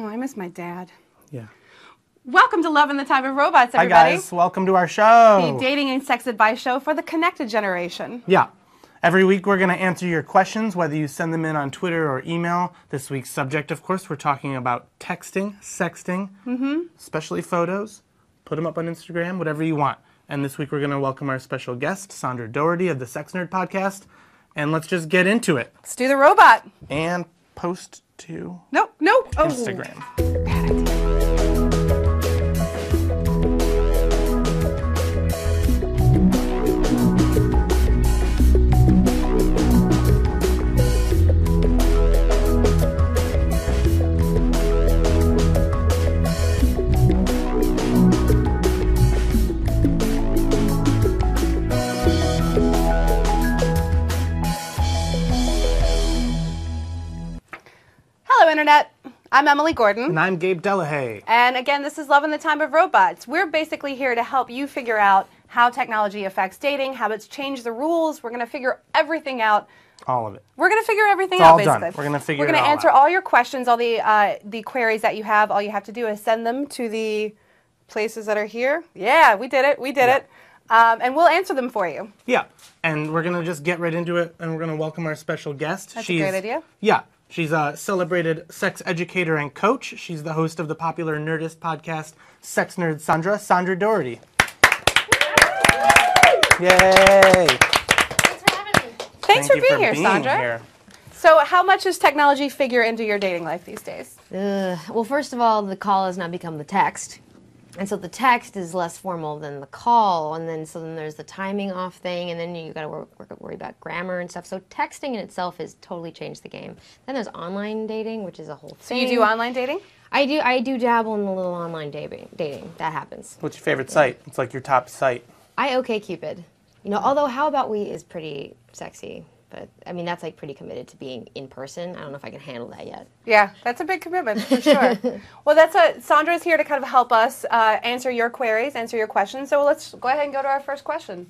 Oh, I miss my dad. Yeah. Welcome to Love in the Time of Robots, everybody. Hi, guys. Welcome to our show. The dating and sex advice show for the connected generation. Yeah. Every week we're going to answer your questions, whether you send them in on Twitter or email. This week's subject, of course, we're talking about texting, sexting, especially photos. Put them up on Instagram, whatever you want. And this week we're going to welcome our special guest, Sandra Doherty of the Sex Nerd Podcast. And let's just get into it. Let's do the robot. And post to Nope. Instagram. Hello, Internet. I'm Emily Gordon. And I'm Gabe Delahaye. And again, this is Love in the Time of Robots. We're basically here to help you figure out how technology affects dating, how it's changed the rules. We're going to figure everything out. All of it. We're going to figure everything It's out, all basically. done. We're going to figure We're it going to all answer out. all your questions, all the queries that you have. All you have to do is send them to the places that are here. Yeah, we did it. We did it. And we'll answer them for you. Yeah, and we're going to just get right into it, and we're going to welcome our special guest. That's a great idea. Yeah, she's a celebrated sex educator and coach. She's the host of the popular Nerdist podcast, Sex Nerd Sandra Doherty. Yay! Thanks for having me. Thanks Thank for you being here, Sandra. Here. So how much does technology figure into your dating life these days? Well, first of all, the call has now become the text. And so the text is less formal than the call, and then there's the timing off thing, and then you got to worry about grammar and stuff. So texting in itself has totally changed the game. Then there's online dating, which is a whole So thing. you do online dating? I do dabble in a little online dating. That happens. What's your favorite site? It's like your top site. OkCupid. Although How About We is pretty sexy, but I mean that's like pretty committed to being in person. I don't know if I can handle that yet. Yeah, that's a big commitment for sure. Well, Sandra's here to kind of help us answer your queries, answer your questions. So let's go ahead and go to our first question.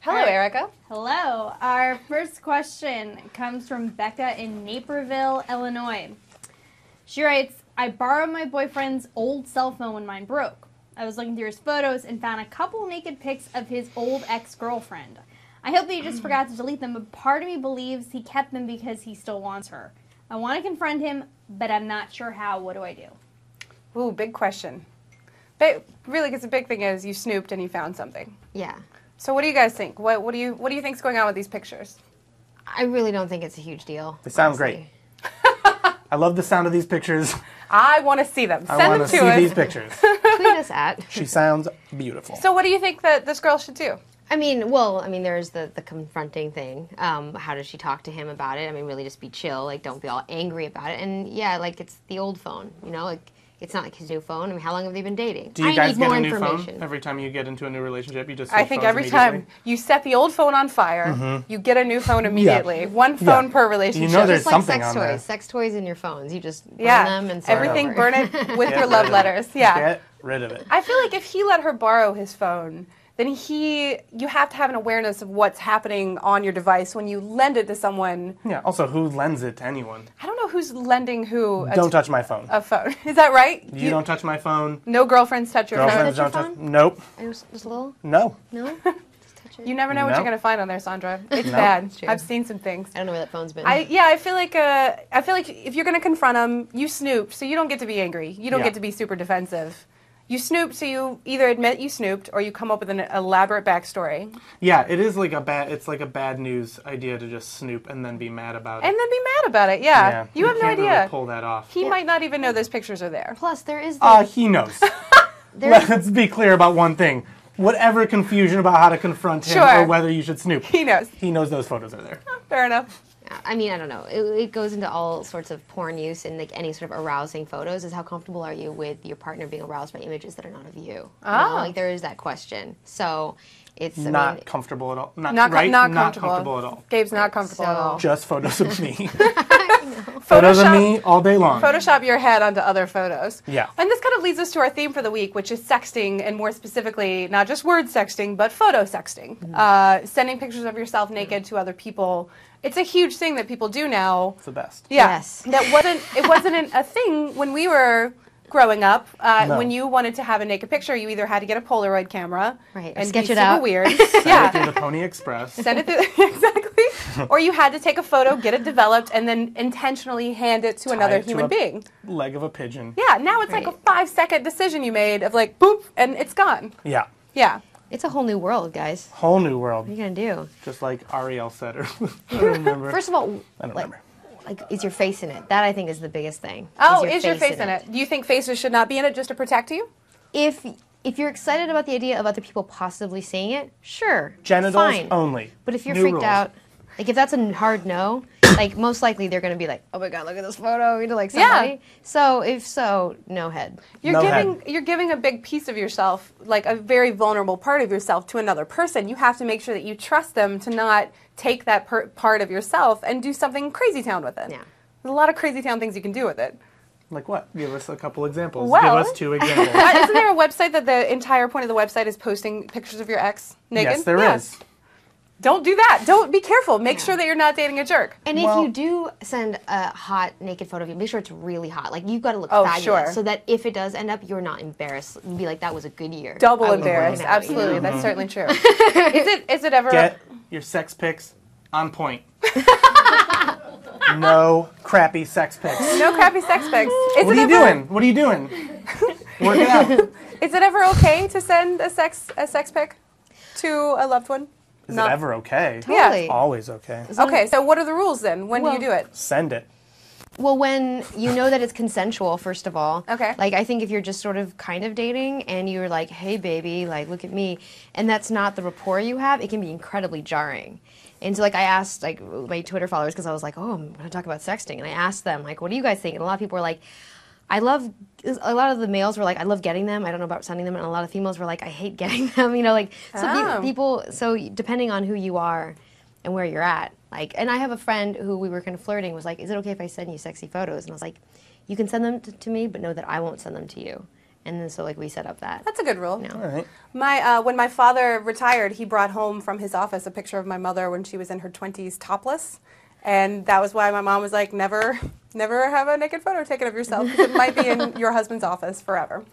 Hello, All right. Erica. Hello. Our first question comes from Becca in Naperville, Illinois. She writes, I borrowed my boyfriend's old cell phone when mine broke. I was looking through his photos and found a couple naked pics of his old ex-girlfriend. I hope that he just forgot to delete them, but part of me believes he kept them because he still wants her. I want to confront him, but I'm not sure how. What do I do? Ooh, big question. But really, because the big thing is you snooped and you found something. Yeah. So what do you guys think? What do you think's going on with these pictures? I really don't think it's a huge deal. They sound honestly. great. I love the sound of these pictures. I want to see them. I Send want them to to see us. these pictures. Tweet us at. She sounds beautiful. So what do you think that this girl should do? I mean, there's the confronting thing. How does she talk to him about it? I mean, really just be chill. Like, don't be all angry about it. And yeah, like, it's the old phone, like, it's not like his new phone. I mean, how long have they been dating? Do you guys need get more a new information. phone? Every time you get into a new relationship, you just I switch think phones every immediately? time you set the old phone on fire, you get a new phone immediately. One phone per relationship. You know there's Just like something sex on toys. there. Sex toys in your phones. You just burn them and start everything over. burn it with Get your rid love of it. letters. Yeah. Get rid of it. I feel like if he let her borrow his phone, then you have to have an awareness of what's happening on your device when you lend it to someone. Yeah, also, who lends it to anyone? I don't know who's lending who Don't touch my phone. a phone. Is that right? You don't touch my phone. No girlfriends touch your Girlfriends phone. don't your touch. phone? Nope. Just a little? No. No? Just touch it? You never know what No. you're going to find on there, Sandra. It's No. bad. true. I've seen some things. I don't know where that phone's been. I feel like if you're going to confront him, you snooped, so you don't get to be angry. You don't Yeah. get to be super defensive. You snooped, so you either admit you snooped or you come up with an elaborate backstory. Yeah, it is like it's like a bad news idea to just snoop and then be mad about it. And then be mad about it, yeah. You have no can't idea. Really pull that off. He might not even know those pictures are there. Plus, there is the... He knows. there's, Let's be clear about one thing. Whatever confusion about how to confront him Sure. or whether you should snoop, He knows. he knows those photos are there. Fair enough. I mean, I don't know. It goes into all sorts of porn use and like any sort of arousing photos. Is how comfortable are you with your partner being aroused by images that are not of you? You know, like there is that question. So it's Not comfortable at all. Not right? not Not comfortable. comfortable at all. Gabe's not comfortable at So- all. Just photos of me. Photos of me all day long. Photoshop your head onto other photos. Yeah. And this kind of leads us to our theme for the week, which is sexting, and more specifically, not just word sexting, but photo sexting. Sending pictures of yourself naked to other people. It's a huge thing that people do now. It's the best. Yeah. Yes. It wasn't a thing when we were growing up. No. When you wanted to have a naked picture, you either had to get a Polaroid camera Right, or and sketch be it super out. weird. Send it yeah. through the Pony Express. Send it through exactly. Or you had to take a photo, get it developed, and then intentionally hand it to Tie another it to human a being. Leg of a pigeon. Yeah, now it's like a Right. 5-second decision you made of like boop and it's gone. Yeah. Yeah. It's a whole new world, guys. Whole new world. What are you gonna do? Just like Ariel said. Or I don't remember. First of all, I don't like, remember. is your face in it? That I think is the biggest thing. Oh, is your face in it? Do you think faces should not be in it just to protect you? If you're excited about the idea of other people possibly seeing it, sure, Genitals fine. only. But if you're New freaked rules. out, like if that's a hard no, like most likely they're gonna be like, oh my god, look at this photo, you know, like Yeah. somebody. So if so, no head. You're giving a big piece of yourself, like a very vulnerable part of yourself, to another person. You have to make sure that you trust them to not take that part of yourself and do something crazy town with it. Yeah. There's a lot of crazy town things you can do with it. Like what? Give us a couple examples. Well- Give us 2 examples. Isn't there a website that the entire point of the website is posting pictures of your ex naked? Yes, there Yeah. is. Don't do that. Don't be careful. Make sure that you're not dating a jerk. And Well- if you do send a hot naked photo of you, make sure it's really hot. Like you've got to look Oh, fabulous, sure. so that if it does end up, you're not embarrassed. And be like, that was a good year. Double I was embarrassed. working out, Absolutely. you know? That's certainly true. Is it ever Get your sex pics on point. No crappy sex pics. no crappy sex pics? Is What it are you ever, doing? What are you doing? Work it out. Is it ever okay to send a sex pic to a loved one? Is Not- it ever okay? Yeah. Totally. Always okay. Okay, so what are the rules then? When do you do it? Send it. Well, when you know that it's consensual, first of all. Okay. Like, I think if you're just sort of kind of dating and you're like, hey, baby, like, look at me, and that's not the rapport you have, it can be incredibly jarring. And so, like, I asked, like, my Twitter followers, because I was like, oh, I'm going to talk about sexting. And I asked them, like, what do you guys think? And a lot of people were like, a lot of the males were like, I love getting them. I don't know about sending them. And a lot of females were like, I hate getting them. You know, like, so Oh. people, so depending on who you are and where you're at, like, and I have a friend who we were kind of flirting, was like, is it okay if I send you sexy photos? And I was like, you can send them to me, but know that I won't send them to you. And then so, like, we set up that. That's a good rule. No. All right. When my father retired, he brought home from his office a picture of my mother when she was in her 20s topless. And that was why my mom was like, never have a naked photo taken of yourself, because it might be in your husband's office forever.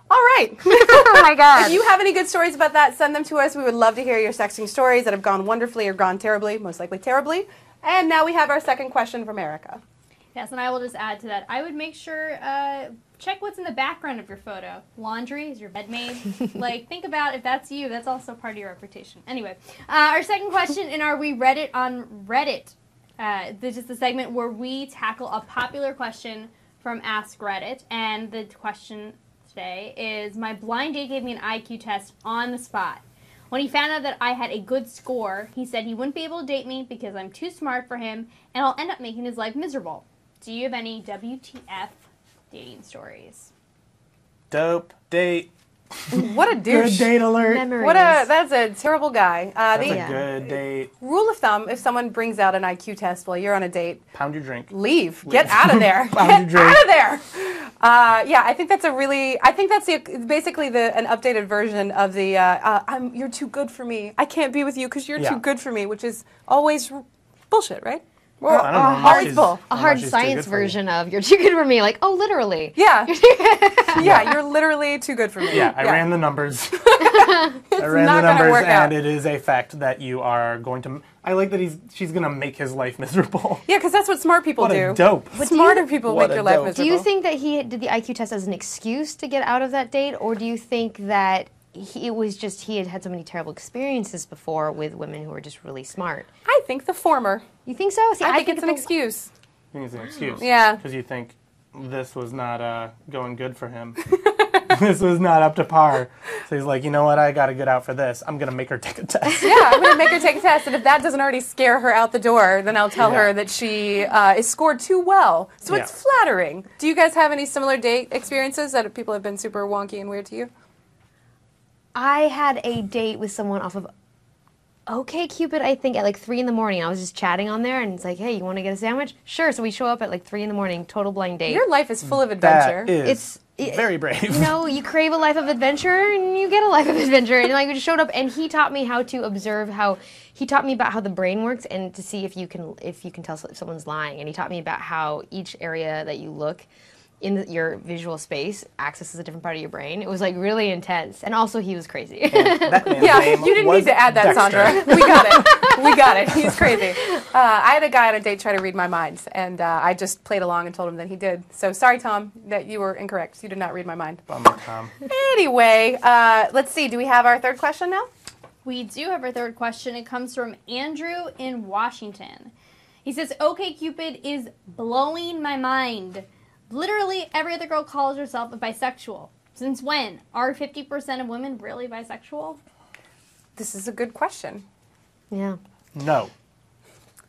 All right. Oh my God. If you have any good stories about that, send them to us. We would love to hear your sexting stories that have gone wonderfully or gone terribly, most likely terribly. And now we have our second question from Erica. Yes, and I will just add to that. I would make sure, check what's in the background of your photo. Laundry, is your bed made? Like, think about if that's you, that's also part of your reputation. Anyway, our second question in our We Read It on Reddit. This is the segment where we tackle a popular question from Ask Reddit. And the question today is, my blind date gave me an IQ test on the spot. When he found out that I had a good score, he said he wouldn't be able to date me because I'm too smart for him and I'll end up making his life miserable. Do you have any WTF dating stories? Dope date. What a douche. Good date alert. Memories. That's a terrible guy. That's The a Yeah. good date. rule of thumb, if someone brings out an IQ test while you're on a date, Pound your drink. leave. Get out of there. Pound Get your drink. out of there. Yeah, I think that's basically an updated version of the you're too good for me. I can't be with you because you're Yeah. too good for me, which is always bullshit, right? I don't know. always bull. A hard science version of you're too good for me. Like, oh, literally. Yeah. Yeah, you're literally too good for me. Yeah, I ran the numbers. I ran not the gonna numbers, work out. and it is a fact that you are going to. I like that she's going to make his life miserable. Yeah, because that's what smart people What do. a dope. Smarter people What make a your life dope. miserable. Do you think that he did the IQ test as an excuse to get out of that date, or do you think that it was just he had had so many terrible experiences before with women who were just really smart? I think the former. You think so? See, I think it's an excuse. I think it's an excuse. Yeah. Because you think this was not going good for him. This was not up to par. So he's like, you know what? I got to get out for this. I'm going to make her take a test. Yeah, I'm going to make her take a test, and if that doesn't already scare her out the door, then I'll tell her Yeah. that she is scored too well. So it's Yeah. flattering. Do you guys have any similar date experiences that people have been super wonky and weird to you? I had a date with someone off of OK Cupid, I think, at like 3 in the morning. I was just chatting on there, and it's like, hey, you want to get a sandwich? Sure. So we show up at like 3 in the morning, total blind date. Your life is full of adventure. That is very brave. You know, you crave a life of adventure, and you get a life of adventure. And like we just showed up, and he taught me how to observe he taught me about how the brain works, and to see if you can tell if someone's lying. And he taught me about how each area that you look in your visual space accesses a different part of your brain. It was like really intense, and also he was crazy. That man's Yeah, name you didn't was need to add that, Dexter. Sandra. We got it. We got it. He's crazy. I had a guy on a date try to read my mind, and I just played along and told him that he did. So sorry, Tom, that you were incorrect. You did not read my mind. Bummer, Tom. Anyway, let's see. Do we have our third question now? We do have our third question. It comes from Andrew in Washington. He says, OkCupid is blowing my mind. Literally every other girl calls herself a bisexual. Since when? Are 50% of women really bisexual? This is a good question. Yeah. No.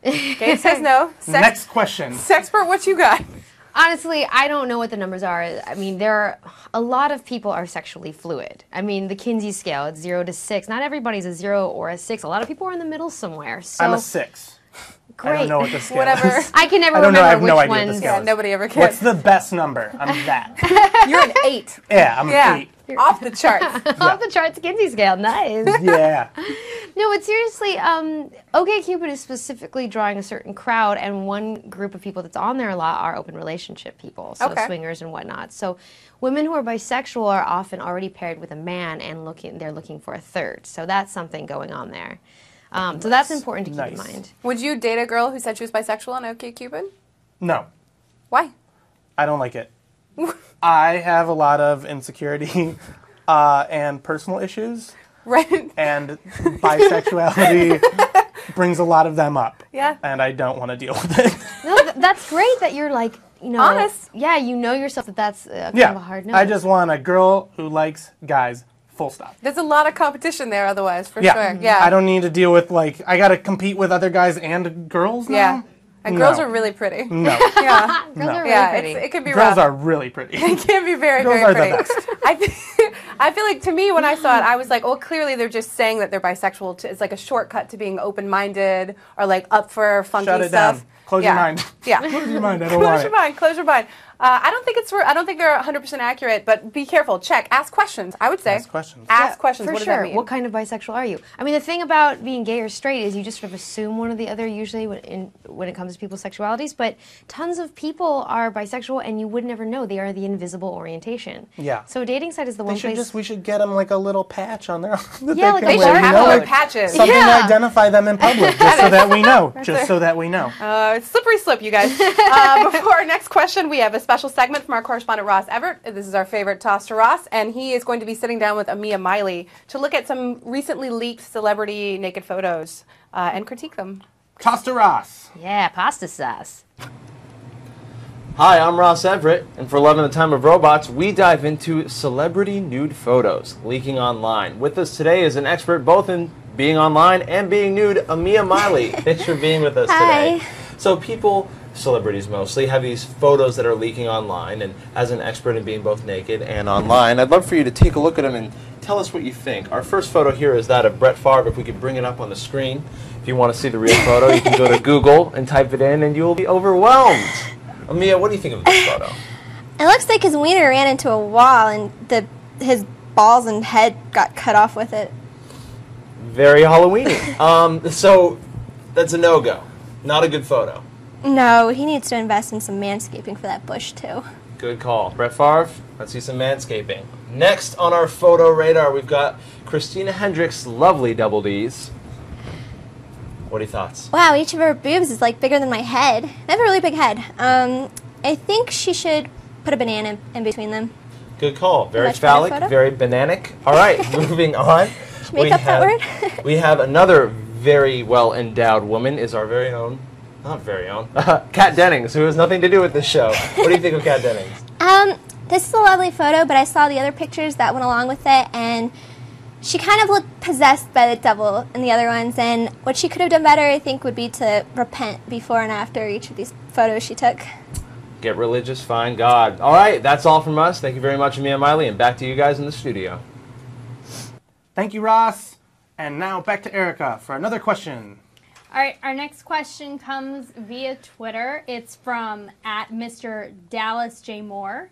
Gabe says no. Next question. Sexpert, what you got? Honestly, I don't know what the numbers are. I mean, a lot of people are sexually fluid. I mean, the Kinsey scale, it's 0 to 6. Not everybody's a 0 or a 6. A lot of people are in the middle somewhere. So I'm a 6. great. I don't know what the scale Whatever. is. I can never I don't know, remember I have which no idea what the ones. scale Yeah, is. nobody ever can. What's the best number? I'm that. You're an 8. Yeah, I'm Yeah. an 8. Off the charts. Off the charts Kinsey scale. Nice. Yeah. No, but seriously, OkCupid is specifically drawing a certain crowd, and one group of people that's on there a lot are open relationship people, so Okay. swingers and whatnot. So women who are bisexual are often already paired with a man, and they're looking for a third. So that's something going on there. So that's important to keep in Nice. mind. Would you date a girl who said she was bisexual on OkCupid? No, Why? I don't like it. I have a lot of insecurity and personal issues, Right? and bisexuality brings a lot of them up. Yeah. And I don't want to deal with it. No, that's great that you're like, you know, Honest. Yeah, you know yourself that's kind Yeah. of a hard no. I just want a girl who likes guys. Full stop. There's a lot of competition there otherwise, for Yeah. sure. Yeah. I don't need to deal with, like, I got to compete with other guys and girls now? Yeah. And No. girls are really pretty. No. Yeah. Girls are really Yeah, pretty. it can be Girls rough. are really pretty. It can be very, Girls very are the pretty. best. I feel like, to me, when I saw it, I was like, oh, clearly they're just saying that they're bisexual. It's like a shortcut to being open-minded or like up for funky Shut it stuff. down. Close your mind. Yeah. Close your mind. I don't Close want your it. mind. Close your mind. I don't think they're 100% accurate, but be careful. Check. Ask questions. I would say. Ask questions. Ask questions. For What does sure. that mean? What kind of bisexual are you? I mean, the thing about being gay or straight is you just sort of assume one or the other usually when it comes to people's sexualities, but tons of people are bisexual and you would never know. They are the invisible orientation. Yeah. So a dating site is the one place... We should get them like a little patch on their that Yeah, they like can they wear, should you have know, colored like patches. something Yeah. to identify them in public, just so that we know. Just so that we know. It's slippery slope, you guys. Before our next question, we have a special segment from our correspondent Ross Everett. This is our favorite Toss to Ross, and he is going to be sitting down with Amia Miley to look at some recently leaked celebrity naked photos and critique them. Toss to Ross. Yeah, pasta sauce. Hi, I'm Ross Everett, and for Love in the Time of Robots, we dive into celebrity nude photos leaking online. With us today is an expert both in being online and being nude, Amia Miley. Thanks for being with us today. So people, celebrities mostly, have these photos that are leaking online, and as an expert in being both naked and online, I'd love for you to take a look at them and tell us what you think. Our first photo here is that of Brett Favre. If we could bring it up on the screen. If you want to see the real photo, you can go to Google and type it in, and you will be overwhelmed. Amia, what do you think of this photo? It looks like his wiener ran into a wall and his balls and head got cut off with it. Very Halloweeny. So that's a no-go. Not a good photo. No, he needs to invest in some manscaping for that bush too. Good call. Brett Favre, let's see some manscaping. Next on our photo radar, we've got Christina Hendricks' lovely double Ds. What are your thoughts? Wow, each of her boobs is like bigger than my head. I have a really big head. I think she should put a banana in between them. Good call. Very Much better phallic, photo. very bananic. All right, moving on. Should make up that word. We have another very well-endowed woman, is our very own, not very own, Kat Dennings, who has nothing to do with this show. What do you think of Kat Dennings? This is a lovely photo, but I saw the other pictures that went along with it, and she kind of looked possessed by the devil in the other ones, and what she could have done better, I think, would be to repent before and after each of these photos she took. Get religious, find God. All right, that's all from us. Thank you very much, Amia Miley, and back to you guys in the studio. Thank you, Ross. And now back to Erica for another question. All right, our next question comes via Twitter. It's from @Mr. Dallas J. Moore,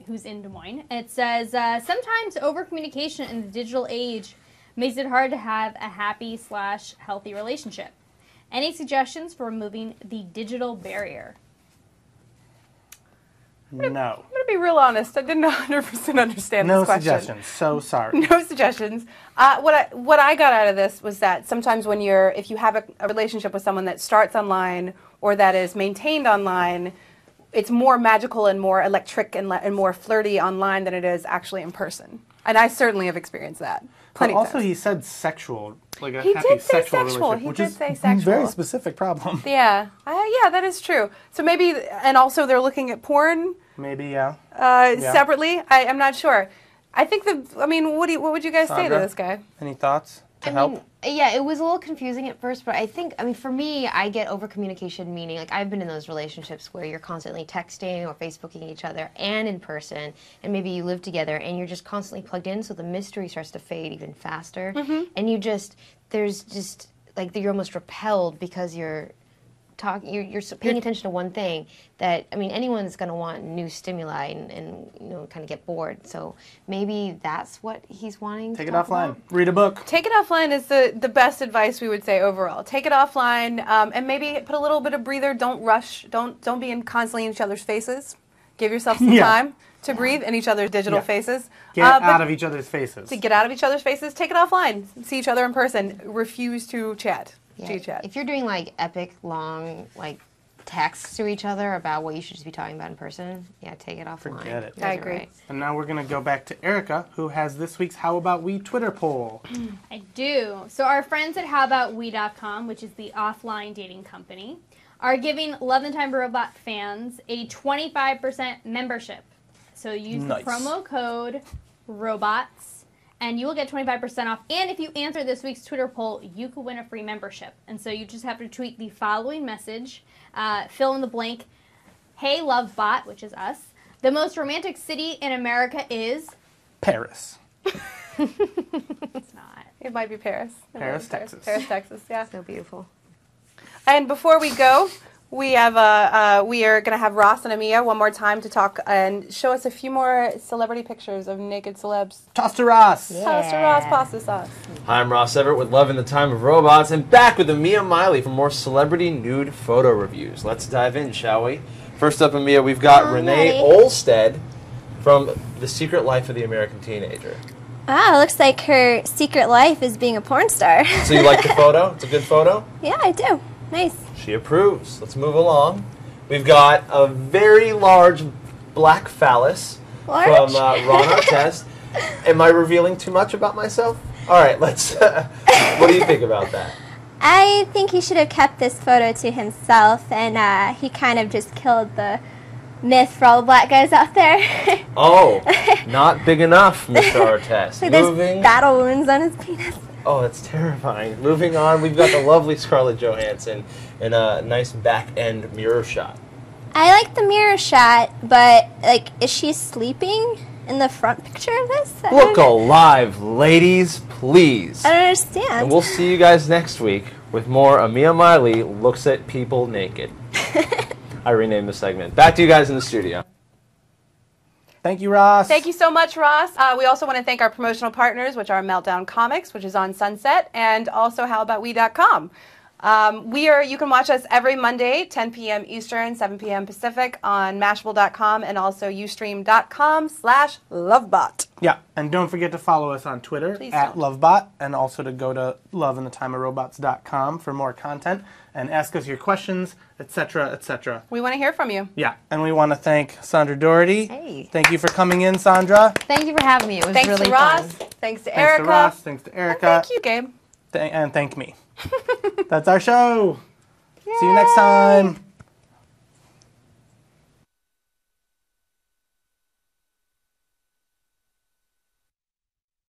who's in Des Moines. It says, sometimes over-communication in the digital age makes it hard to have a happy/healthy relationship. Any suggestions for removing the digital barrier? No. I'm going to be real honest. I didn't 100% understand No this question. suggestions. So sorry. No suggestions. What I got out of this was that sometimes if you have a relationship with someone that starts online or that is maintained online, it's more magical and more electric and more flirty online than it is actually in person. And I certainly have experienced that. But Plenty of also, times. he said sexual, like a He happy did say sexual sexual. relationship, He which did is say a sexual. very specific problem. Yeah, yeah, that is true. So maybe, and also they're looking at porn Maybe, yeah. separately. I'm not sure. I think what would you guys say to Sandra? this guy? Any thoughts to I help? mean, yeah, it was a little confusing at first, but I think, for me, I get over communication, meaning, like, I've been in those relationships where you're constantly texting or Facebooking each other and in person, and maybe you live together and you're just constantly plugged in, so the mystery starts to fade even faster. And you're almost repelled because you're paying attention to one thing that, anyone's going to want new stimuli and kind of get bored. So maybe that's what he's wanting Take to it talk offline. about. Read a book. Take it offline is the best advice we would say overall. Take it offline and maybe put a little bit of breather. Don't rush. Don't be constantly in each other's faces. Give yourself some Yeah. time to breathe in each other's digital Yeah. faces. Get out of each other's faces. To get out of each other's faces, take it offline. See each other in person. Refuse to chat. Yeah, G-chat. if you're doing like epic long texts to each other about what you should just be talking about in person, yeah, take it offline. Forget it. You guys I are agree. right. And now we're going to go back to Erica, who has this week's How About We Twitter poll. I do. So our friends at HowAboutWe.com, which is the offline dating company, are giving Love and Time Robot fans a 25% membership. So use Nice. the promo code ROBOTS and you will get 25% off. And if you answer this week's Twitter poll, you could win a free membership. And so you just have to tweet the following message, fill in the blank, "Hey Lovebot," which is us. The most romantic city in America is... Paris. It's not. It might be Paris. It might Paris, be Texas. Paris, Texas, yeah. So beautiful. And before we go, we are going to have Ross and Amia one more time to talk and show us a few more celebrity pictures of naked celebs. Toss to Ross. Toast to Ross pasta sauce. Hi, I'm Ross Everett with Love in the Time of Robots, and back with Amia Miley for more celebrity nude photo reviews. Let's dive in, shall we? First up, Amia, we've got I'm Renee ready. Olstead from The Secret Life of the American Teenager. Wow, it looks like her secret life is being a porn star. So you like the photo? It's a good photo? Yeah, I do. Nice. She approves. Let's move along. We've got a very large black phallus Large? from Ron Artest. Am I revealing too much about myself? All right, let's. What do you think about that? I think he should have kept this photo to himself, and he kind of just killed the myth for all the black guys out there. Oh, not big enough, Mr. Artest. Like there's Moving. battle wounds on his penis. Oh, that's terrifying. Moving on, we've got the lovely Scarlett Johansson in a nice back end mirror shot. I like the mirror shot, but is she sleeping in the front picture of this? Look alive, ladies, please. I don't understand. And we'll see you guys next week with more Amia Miley Looks at People Naked. I renamed the segment. Back to you guys in the studio. Thank you, Ross. Thank you so much, Ross. We also want to thank our promotional partners, which are Meltdown Comics, which is on Sunset, and also HowAboutWe.com. You can watch us every Monday, 10 p.m. Eastern, 7 p.m. Pacific on Mashable.com and also Ustream.com/Lovebot. Yeah, and don't forget to follow us on Twitter Please at don't. Lovebot, and also to go to loveinthetimeofrobots.com for more content and ask us your questions, etc., etc. We want to hear from you. Yeah, and we want to thank Sandra Doherty. Hey. Thank you for coming in, Sandra. Thank you for having me. It was Thanks really to Ross. fun. Thanks to Thanks Erica. to Ross. Thanks to And Erica. thank you, Gabe. And thank me. That's our show. See you next time.